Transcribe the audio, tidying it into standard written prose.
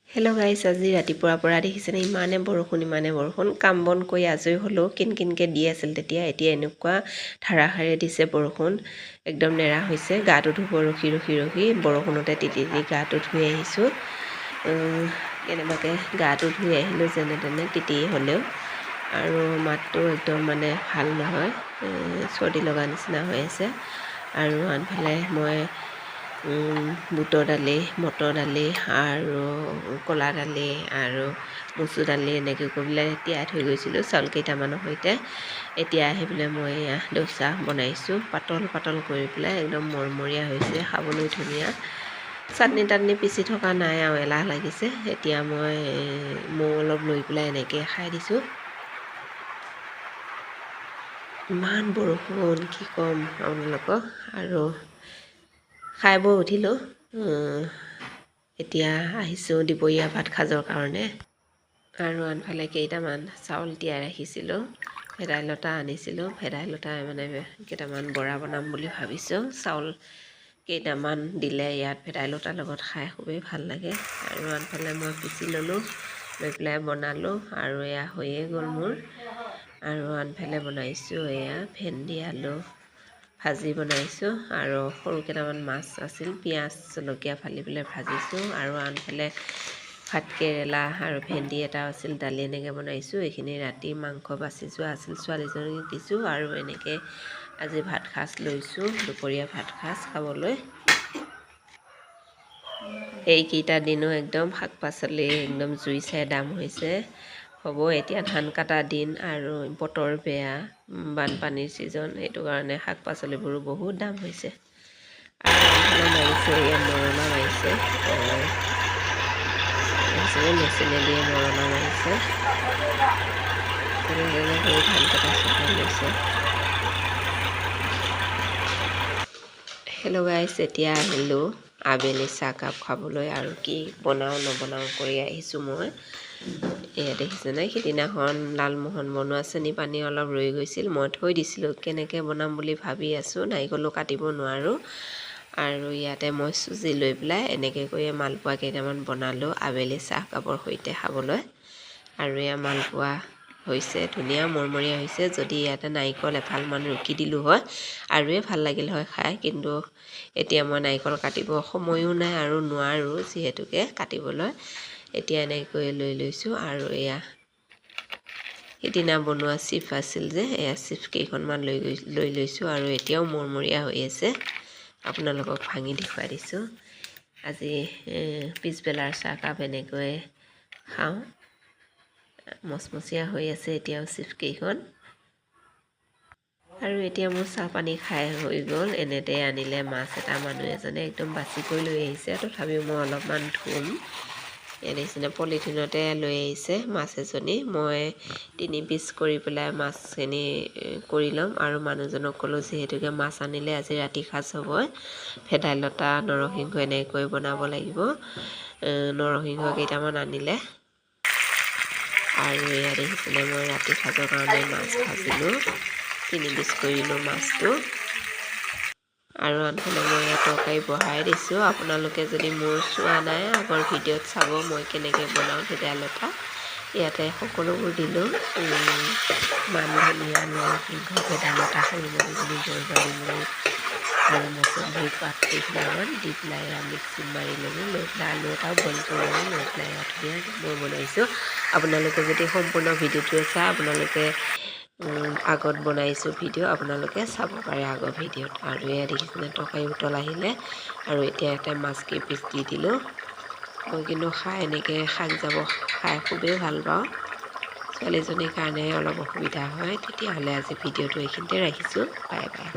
Hello' গাইছ, আজি ৰাতিপুৱাৰ পৰা দেখিছেনে ইমানে বৰষুণ কাম বন কৰি আজৰি হ'লেও কিনকিনকৈ দি আছিল তেতিয়া। এতিয়া এনেকুৱা ধাৰাসাৰে দিছে বৰষুণ, একদম নেৰা হৈছে। গাটো ধুব ৰখি বৰষুণতে তিতি গাটো ধুই আহিছোঁ। কেনেবাকৈ গাটো ধুই আহিলোঁ যেনে তেনে তিতি হ'লেও, আৰু মাতটো একদম মানে ভাল নহয়, চৰ্দি লগা নিচিনা হৈ আছে। আৰু আনফালে মই বুটৰ দালি, মটৰ দালি আৰু কলা দালি আৰু মচুৰ দালি এনেকৈ কৰি পেলাই তিয়াই থৈ গৈছিলোঁ চাউল কেইটামানৰ সৈতে। এতিয়া আহি পেলাই মই দোচা বনাইছোঁ, পাতল কৰি পেলাই একদম মৰমৰীয়া হৈছে, খাবলৈ ধুনীয়া। চাটনি তাটনি পিচি থকা নাই আৰু এলাহ লাগিছে। এতিয়া মই মৌ অলপ লৈ পেলাই এনেকৈ খাই দিছোঁ। ইমান বৰষুণ কি ক'ম আপোনালোকক। আৰু খাই বৈ উঠিলোঁ। এতিয়া আহিছোঁ দুপৰীয়া ভাত সাজৰ কাৰণে। আৰু আনফালে কেইটামান চাউল তিয়াই ৰাখিছিলোঁ, ভেদাইলতা আনিছিলোঁ। ভেদাইলতা মানে কেইটামান বৰা বনাম বুলি ভাবিছোঁ। চাউল কেইটামান দিলে ইয়াত ভেদাইলতাৰ লগত খাই খুবেই ভাল লাগে। আৰু আনফালে মই পিচি ল'লোঁ, লৈ পেলাই বনালোঁ, আৰু এয়া হৈয়ে গ'ল মোৰ। আৰু আনফালে বনাইছোঁ এয়া ভেন্দি আলু ভাজি বনাইছোঁ, আৰু সৰু কেইটামান মাছ আছিল, পিঁয়াজ জলকীয়া ফালি পেলাই ভাজিছোঁ। আৰু আনফালে ভাতকেৰেলা আৰু ভেন্দি এটা আছিল, দালি এনেকৈ বনাইছোঁ। এইখিনি ৰাতি মাংস বাচি যোৱা আছিল, ছোৱালীজনীক দিছোঁ। আৰু এনেকৈ আজি ভাত সাজ লৈছোঁ, দুপৰীয়া ভাত সাজ খাবলৈ। এইকেইটা দিনো একদম শাক পাচলি একদম জুই চাই দাম হৈছে। হ'ব এতিয়া ধান কটা দিন আৰু বতৰ বেয়া, বানপানীৰ ছিজন, সেইটো কাৰণে শাক পাচলিবোৰো বহুত দাম হৈছে। আৰু মাৰিছে, এয়া মৰণা মাৰিছে, মেচিনে দিয়ে মৰণা মাৰিছে। যেনে কৰি ধান কটা চপাই লৈছে। হেল্ল' গাইছ, এতিয়া আহিলোঁ আবেলি চাহকাপ খাবলৈ। আৰু কি বনাওঁ নবনাওঁ কৰি আহিছোঁ মই। এয়া দেখিছেনে, সিদিনাখন লালমোহন বনোৱা চেনি পানী অলপ ৰৈ গৈছিল, মই থৈ দিছিলোঁ। কেনেকৈ বনাম বুলি ভাবি আছোঁ, নাৰিকলো কাটিব নোৱাৰোঁ। আৰু ইয়াতে মই চুজি লৈ পেলাই এনেকৈ কৰি মালপোৱা কেইটামান বনালোঁ আবেলি চাহকাপৰ সৈতে খাবলৈ। আৰু এয়া মালপোৱা হৈছে, ধুনীয়া মৰমৰীয়া হৈছে। যদি ইয়াতে নাৰিকল এফালমান ৰুকি দিলোঁ হয় আৰুৱে ভাল লাগিল হয় খাই, কিন্তু এতিয়া মই নাৰিকল কাটিব সময়ো নাই আৰু নোৱাৰোঁ যিহেতুকে কাটিবলৈ। এতিয়া এনেকৈ লৈ লৈছোঁ। আৰু এয়া সিদিনা বনোৱা চিপ আছিল যে, এয়া চিপ কেইখনমান লৈ লৈছোঁ। আৰু এতিয়াও মৰমৰীয়া হৈ আছে, আপোনালোকক ভাঙি দেখুৱাই দিছোঁ। আজি পিছবেলাৰ চাহকাপ এনেকৈ খাওঁ, মচমচীয়া হৈ আছে এতিয়াও চিপ কেইখন। আৰু এতিয়া মোৰ চাহ পানী খাই হৈ গ'ল। এনেতে আনিলে মাছ এটা, মানুহ এজনে একদম বাছি কৰি লৈ আহিছে। তথাপিও মই অলপমান ধুম, এনে নিচিনা পলিথিনতে লৈ আহিছে মাছ এজনী। মই 3 পিচ কৰি পেলাই মাছখিনি কৰি ল'ম। আৰু মানুহজনক ক'লোঁ যিহেতুকে মাছ আনিলে আজি ৰাতি সাঁজ হ'ব, ভেদাইলতা নৰসিংহ এনেকৈ বনাব লাগিব। নৰসিংহ কেইটামান আনিলে। আৰু এয়া দেখিছিলে, মই ৰাতি সাজৰ কাৰণে মাছ ভাজিলোঁ, 3 পিচ কৰিলোঁ মাছটো। আৰু আনফালে মই ইয়াত তৰকাৰী বহাই দিছোঁ। আপোনালোকে যদি মোৰ চোৱা নাই, আগৰ ভিডিঅ'ত চাব মই কেনেকৈ বনাওঁ ভেদাইলতা। ইয়াতে সকলোবোৰ দিলোঁ, মান ধনিয়া, নৰসিংহ, ভেদাইলতা, সৰু মাছখিনি গৰৈ আৰু মচন্দৰী পাত কেইখিনিমান দি পেলাই মিক্সিত মাৰি ল'লোঁ। লৈ পেলাই আলু এটাও বইল কৰি ল'লোঁ, লৈ পেলাই ধুনীয়াকৈ মই বনাইছোঁ। আপোনালোকে যদি সম্পূৰ্ণ ভিডিঅ'টো চাই, আপোনালোকে আগত বনাইছোঁ ভিডিঅ', আপোনালোকে চাব পাৰে আগৰ ভিডিঅ'ত। আৰু এয়া দেখিছেনে, তৰকাৰী উতল আহিলে। আৰু এতিয়া ইয়াতে মাছ কেইপিচ দি দিলোঁ। মই কিন্তু খাই এনেকৈ শাক যাব খাই খুবেই ভাল পাওঁ। ছোৱালীজনীৰ কাৰণে অলপ অসুবিধা হয়। তেতিয়াহ'লে আজি ভিডিঅ'টো এইখিনিতে ৰাখিছোঁ, বাই বাই।